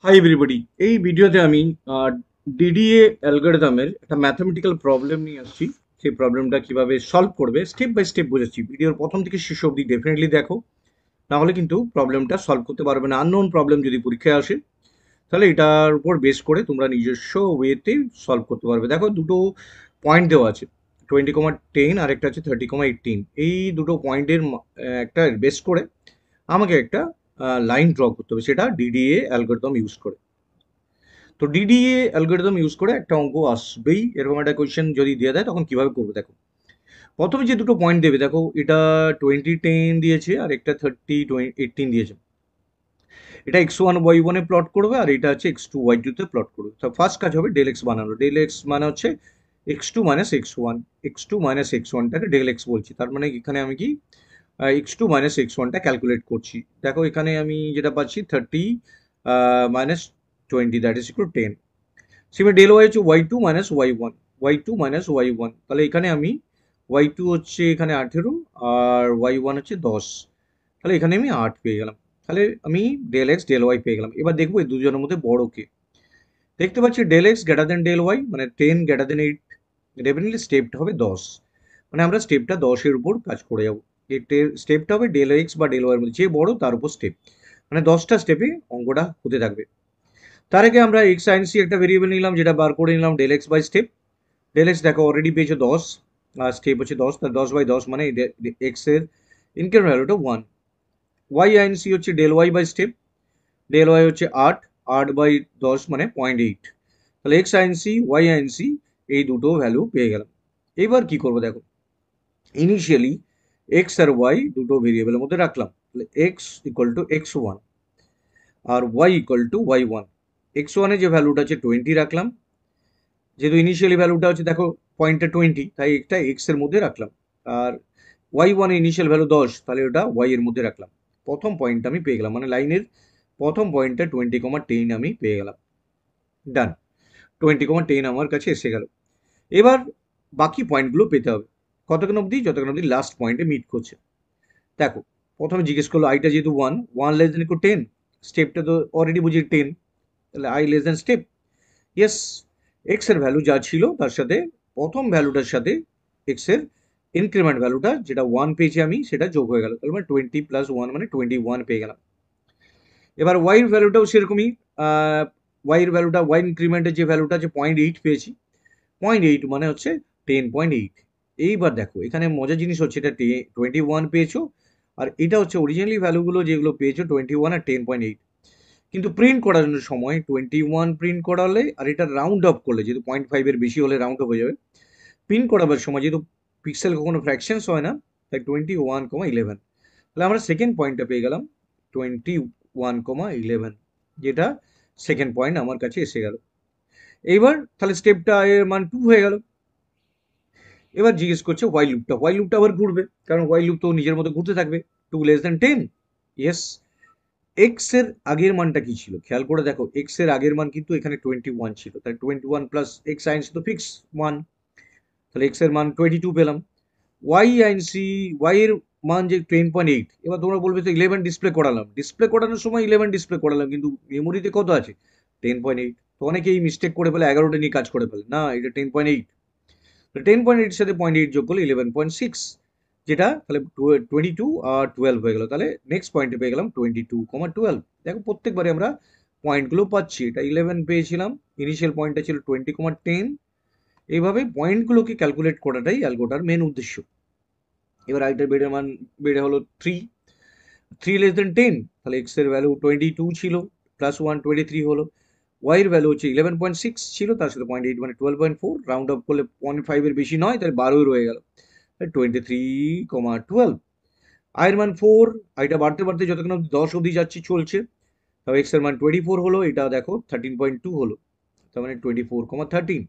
Hi everybody, এই ভিডিওতে আমি ডিডিএ অ্যালগরিদমের একটা ম্যাথমেটিক্যাল প্রবলেম নিয়ে আসছি। সেই প্রবলেমটা কিভাবে সলভ করবে স্টেপ বাই স্টেপ বোঝাচ্ছি। ভিডিওর প্রথম থেকে শেষ অবধি ডেফিনেটলি দেখো, না হলে কিন্তু প্রবলেমটা সলভ করতে পারবে না। আননোন প্রবলেম যদি পরীক্ষায় আসে তাহলে এটার উপর বেস করে তোমরা নিজস্ব ওয়েতে সলভ করতে পারবে। দেখো, দুটো পয়েন্ট দেওয়া আছে, 20,10 আর একটা আছে 30,18। এই দুটো পয়েন্টের একটা বেস করে আমাকে একটা লাইন ড্র করতে হবে, সেটা ডিডিএ অ্যালগরিদম ইউজ করে। তো ডিডিএ অ্যালগরিদম ইউজ করে একটা অঙ্ক আসবেই। এরকম একটা কোয়েশ্চেন যদি দিয়ে দেয় তখন কিভাবে করবে দেখো। প্রথমে যে দুটো পয়েন্ট দেবে, দেখো এটা 2010 দিয়েছে আর একটা 3018 দিয়েছে। এটা x1 y1 এ প্লট করবে আর এটা হচ্ছে x2 y2 তে প্লট করবে। তো ফার্স্ট কাজ হবে ডেল এক্স বানানো। ডেল এক্স মানে হচ্ছে x2 - x1 টাকে ডেল এক্স বলছি, তার মানে এখানে আমি কি x2 - x1টা ক্যালকুলেট করছি। দেখো এখানে আমি যেটা পাচ্ছি 30 - 20, দ্যাট ইজ ইকুয়াল 10। সেমে ডেল ওয়াই হচ্ছে y2 - y1, তাহলে এখানে আমি y2 হচ্ছে এখানে 18 আর y1 হচ্ছে 10, তাহলে এখানে আমি 8 পেয়ে গেলাম। তাহলে আমি ডেল এক্স ডেল ওয়াই পেয়ে গেলাম। এবার দেখবো এই দুজনের মধ্যে বড় কে। দেখতে পাচ্ছি del x greater than del y, মানে 10 গ্রেটার দেন 8, ডেফিনেটলি স্টেপটা হবে 10। মানে আমরা স্টেপটা 10-এর উপর কাজ করে যাবো। এই স্টেপটা হবে ডেল এক্স বা ডেল ওয়াই এর মধ্যে যে বড় তার উপর স্টেপ, মানে 10টা স্টেপে অঙ্কটা হতে থাকবে। তার আগে আমরা এক্স আইন সি একটা ভেরিয়েবল নিলাম, যেটা বার করে নিলাম del x by step. Del x দেখো অলরেডি পেয়েছে 10 আর স্টেপ হচ্ছে 10, তার 10/10 মানে এক্স এর ইনক্রিমেন্ট ভ্যালুটা 1। ওয়াই আইন সি হচ্ছে del y by step. Del y হচ্ছে 8, 8/10 মানে 0.8। তাহলে এক্স আইন সি ওয়াই আইন সি এই দুটো ভ্যালু পেয়ে গেলাম। এবার কি করবো দেখো, ইনিশিয়ালি এক্স আর ওয়াই দুটো ভেরিয়েবলের মধ্যে রাখলাম। তাহলে এক্স ইকুয়াল টু x1 আর y equal to y1। x1 এর যে ভ্যালুটা আছে 20 রাখলাম, যেহেতু ইনিশিয়ালি ভ্যালুটা হচ্ছে দেখো পয়েন্টটা 20, তাই একটা এক্স এর মধ্যে রাখলাম। আর y1 এর ইনিশিয়াল ভ্যালু 10, তাহলে ওটা y এর মধ্যে রাখলাম। প্রথম পয়েন্টটা আমি পেয়ে গেলাম, মানে লাইনের প্রথম পয়েন্টটা 20,10 আমি পেয়ে গেলাম। ডান, 20,10 আমার কাছে এসে গেল। এবার বাকি পয়েন্টগুলো পেতে হবে কতক্ষণ অবধি, যতক্ষণ অবধি লাস্ট পয়েন্টে মিট করছে। দেখো, প্রথমে জিজ্ঞেস করলো আইটা যেহেতু 1, 1 লেস দেন ইকুয়াল 10, স্টেপটা তো অলরেডি বুঝি 10, তাহলে I less than step. Yes, x এর ভ্যালু যা ছিল তার সাথে প্রথম ভ্যালুটার সাথে এক্স এর ইনক্রিমেন্ট ভ্যালুটা যেটা 1 পেয়েছি আমি, সেটা যোগ হয়ে গেল। তাহলে মানে 20 + 1 মানে 21 পেয়ে গেলাম। এবার ওয়াই এর ভ্যালুটাও সেরকমই। ওয়াই এর ভ্যালুটা, ওয়াই ইনক্রিমেন্টের যে ভ্যালুটা আছে 0.8 পেয়েছি। 0.8 মানে হচ্ছে 10.8। এইবার দেখো এখানে মজার জিনিস হচ্ছে, এটা 21 পেয়েছো আর এটা হচ্ছে অরিজিনালি ভ্যালুগুলো যেগুলো পেয়েছো 21 আর 10.8। কিন্তু প্রিন্ট করার জন্য সময় 21 প্রিন্ট করালে আর এটা রাউন্ড অফ করলে, যেহেতু 0.5-এর বেশি হলে রাউন্ড অফ হয়ে যাবে, প্রিন্ট করাবার সময় যেহেতু পিক্সেল কখনো ফ্র্যাকশনস হয় না, তাই 21,11। তাহলে আমরা সেকেন্ড পয়েন্টটা পেয়ে গেলাম 21,11, যেটা সেকেন্ড পয়েন্ট আমার কাছে এসে গেল। এইবার তাহলে স্টেপটা এর মান 2 হয়ে গেল। এবার জিজ্ঞেস করছে ওয়াই লুপটা আবার ঘুরবে, কারণ ওয়াই লুপ তো নিজের মতো ঘুরতে থাকবে। 2 <10। ইয়েস, এক্স এর আগের মানটা কি ছিল খেয়াল করে দেখো, এক্স এর আগের মান কিন্তু এখানে 21 ছিল, তাই 21 প্লাস এক্স আইনস তো ফিক্স 1, তাহলে এক্স এর মান 22 পেলাম। ওয়াই আইনসি ওয়াই এর মান যে 10.8, এবার তোমরা বলবে তো 11 ডিসপ্লে করালাম, ডিসপ্লে করানোর সময় 11 ডিসপ্লে করালাম, কিন্তু মেমোরিতে কত আছে 10.8। তো অনেকে এই মিস্টেক করে ফেলে, 11টা নিয়ে কাজ করে ফেলে, না এটা 10.8। 10.8 এর সাথে 0.8 যোগ করলে 11.6, যেটা তাহলে 22 আর 12 হয়ে গেল। তাহলে নেক্সট পয়েন্টে পেয়ে গেলাম 22,12। দেখো প্রত্যেকবারে আমরা পয়েন্টগুলো পাচ্ছি। এটা 11 পেয়েছিলাম, ইনিশিয়াল পয়েন্টটা ছিল 20,10। এইভাবে পয়েন্টগুলোকে ক্যালকুলেট করাটাই অ্যালগোটার মেন উদ্দেশ্য। এবার আইটার বেড়ে মান বেড়ে হলো 3, 3 <10, তাহলে এক্স এর ভ্যালু 22 ছিল, +1 23 হলো। ওয়াই এর ভ্যালু হচ্ছে 11.6 ছিল, তার সাথে 0.8 মানে 12.4, রাউন্ড অফ করলে 0.5 এর বেশি নয়, তাহলে 12 রয়ে গেল। 23,12। আয়ের মান 4, আইটা বাড়তে বাড়তে যতক্ষণ অব্দি 10 অব্দি যাচ্ছি চলছে। তবে এক্স এর মান 24 হলো, এটা দেখো 13.2 হলো, তার মানে 24,13।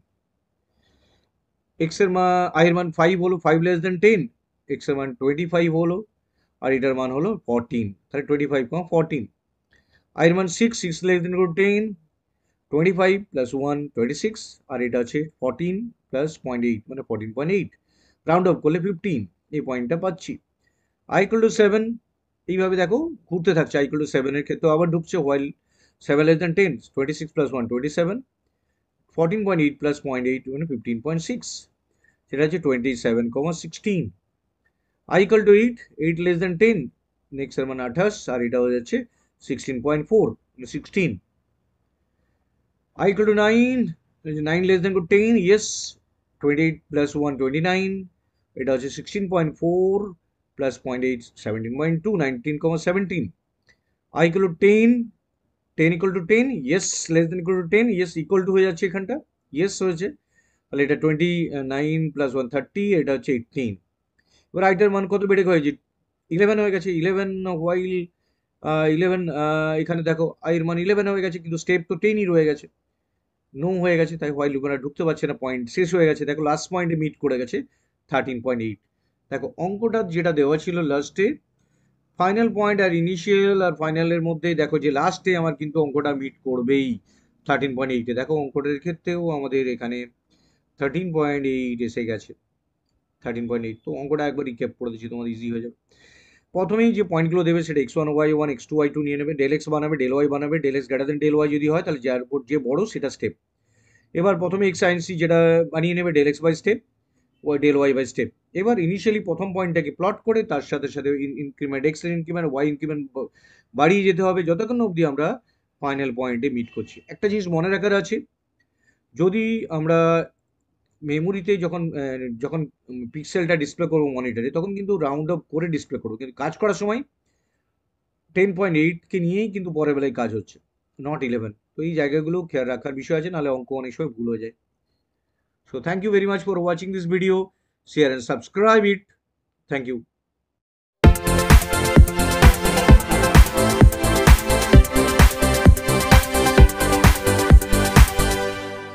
এক্স এর আয়ের মান 5 হলো, 5 <10, এক্স এর মান 25 হলো আর এটার মান হলো 14, তাহলে 25,14। আয়ের মান 6, 6 <10, 25 + 1 26 আর এটা আছে 14 + 0.8 মানে 14.8, রাউন্ড অফ করলে 15, এই পয়েন্টটা পাচ্ছি। i = 7, এইভাবে দেখো ঘুরতে থাকছে। i = 7 এর ক্ষেত্রে আবার ঢুকছে, while 7 less than 10, 26 plus 1, 27, 14.8 plus 0.8 মানে 15.6, সেটা হচ্ছে 27, 16। I equal to 8, 8 less than 10, next এর মানে 28, আর এটা হয়ে যাচ্ছে 16.4, 16। I equal to 9, 9 less than 10, yes, 28 plus 1, 29, এটা হচ্ছে 16.4 plus 0.8, 17.2, 19, 17। I equal to 10, 10 equal to 10, yes, less than equal to 10, yes, equal to হয়ে যাচ্ছে এখানটা, yes হয়েছে, তাহলে এটা 29 plus 1, 30, এটা হচ্ছে 18। এবার আইটার মান কত বেড়ে হয়েছে, 11 হয়ে গেছে। 11 while 11, এখানে দেখো আই এর মান 11 হয়ে গেছে, কিন্তু স্টেপ তো 10ই রয়ে গেছে, নো হয়ে গেছে, তাই হোয়াইল লুপ আর ঢুকতে পারছে না, পয়েন্ট শেষ হয়ে গেছে। দেখো লাস্ট পয়েন্টে মিট করে গেছে 13.8। দেখো অঙ্কটা যেটা দেওয়া ছিল লাস্টে, ফাইনাল পয়েন্ট আর ইনিশিয়াল আর ফাইনালের মধ্যে দেখো যে লাস্টে আমার কিন্তু অঙ্কটা মিট করবেই 13.8-এ। দেখো অঙ্কটার ক্ষেত্রেও আমাদের এখানে 13.8 এসে গেছে, 13.8। তো অঙ্কটা একবার রিক্যাপ করে দিচ্ছি, তোমার ইজি হয়ে যাবে। প্রথমেই যে পয়েন্টগুলো দেবে সেটা x1 y1 x2 y2 নিয়ে নেবে, ডেল এক্স বানাবে, ডেল ওয়াই বানাবে, del x greater than del y যদি হয় তাহলে যার উপর যে বড় সেটা স্টেপ। এবার প্রথমে এক্স সাইন সি যেটা বানিয়ে নেবে, del x by step, y del y by step. এবার ইনিশিয়ালি প্রথম পয়েন্টটাকে প্লট করে তার সাথে সাথে ইনক্রিমেন্ট এক্স এর ইনক্রিমেন্ট ওয়াই ইনক্রিমেন্ট বাড়িয়ে যেতে হবে যতক্ষণ অবধি আমরা ফাইনাল পয়েন্টে মিট করছি। একটা জিনিস মনে রাখার আছে, যদি আমরা মেমোরিতে যখন পিক্সেলটা ডিসপ্লে করবো মনিটরে, তখন কিন্তু রাউন্ড আপ করে ডিসপ্লে করবো, কিন্তু কাজ করার সময় 10.8কে নিয়েই কিন্তু পরের বেলায় কাজ হচ্ছে, নট 11। তো এই জায়গাগুলো খেয়াল রাখার বিষয় আছে, নাহলে অঙ্ক অনেক সময় ভুল হয়ে যায়। So thank you very much for watching this video. Share and subscribe it. Thank you.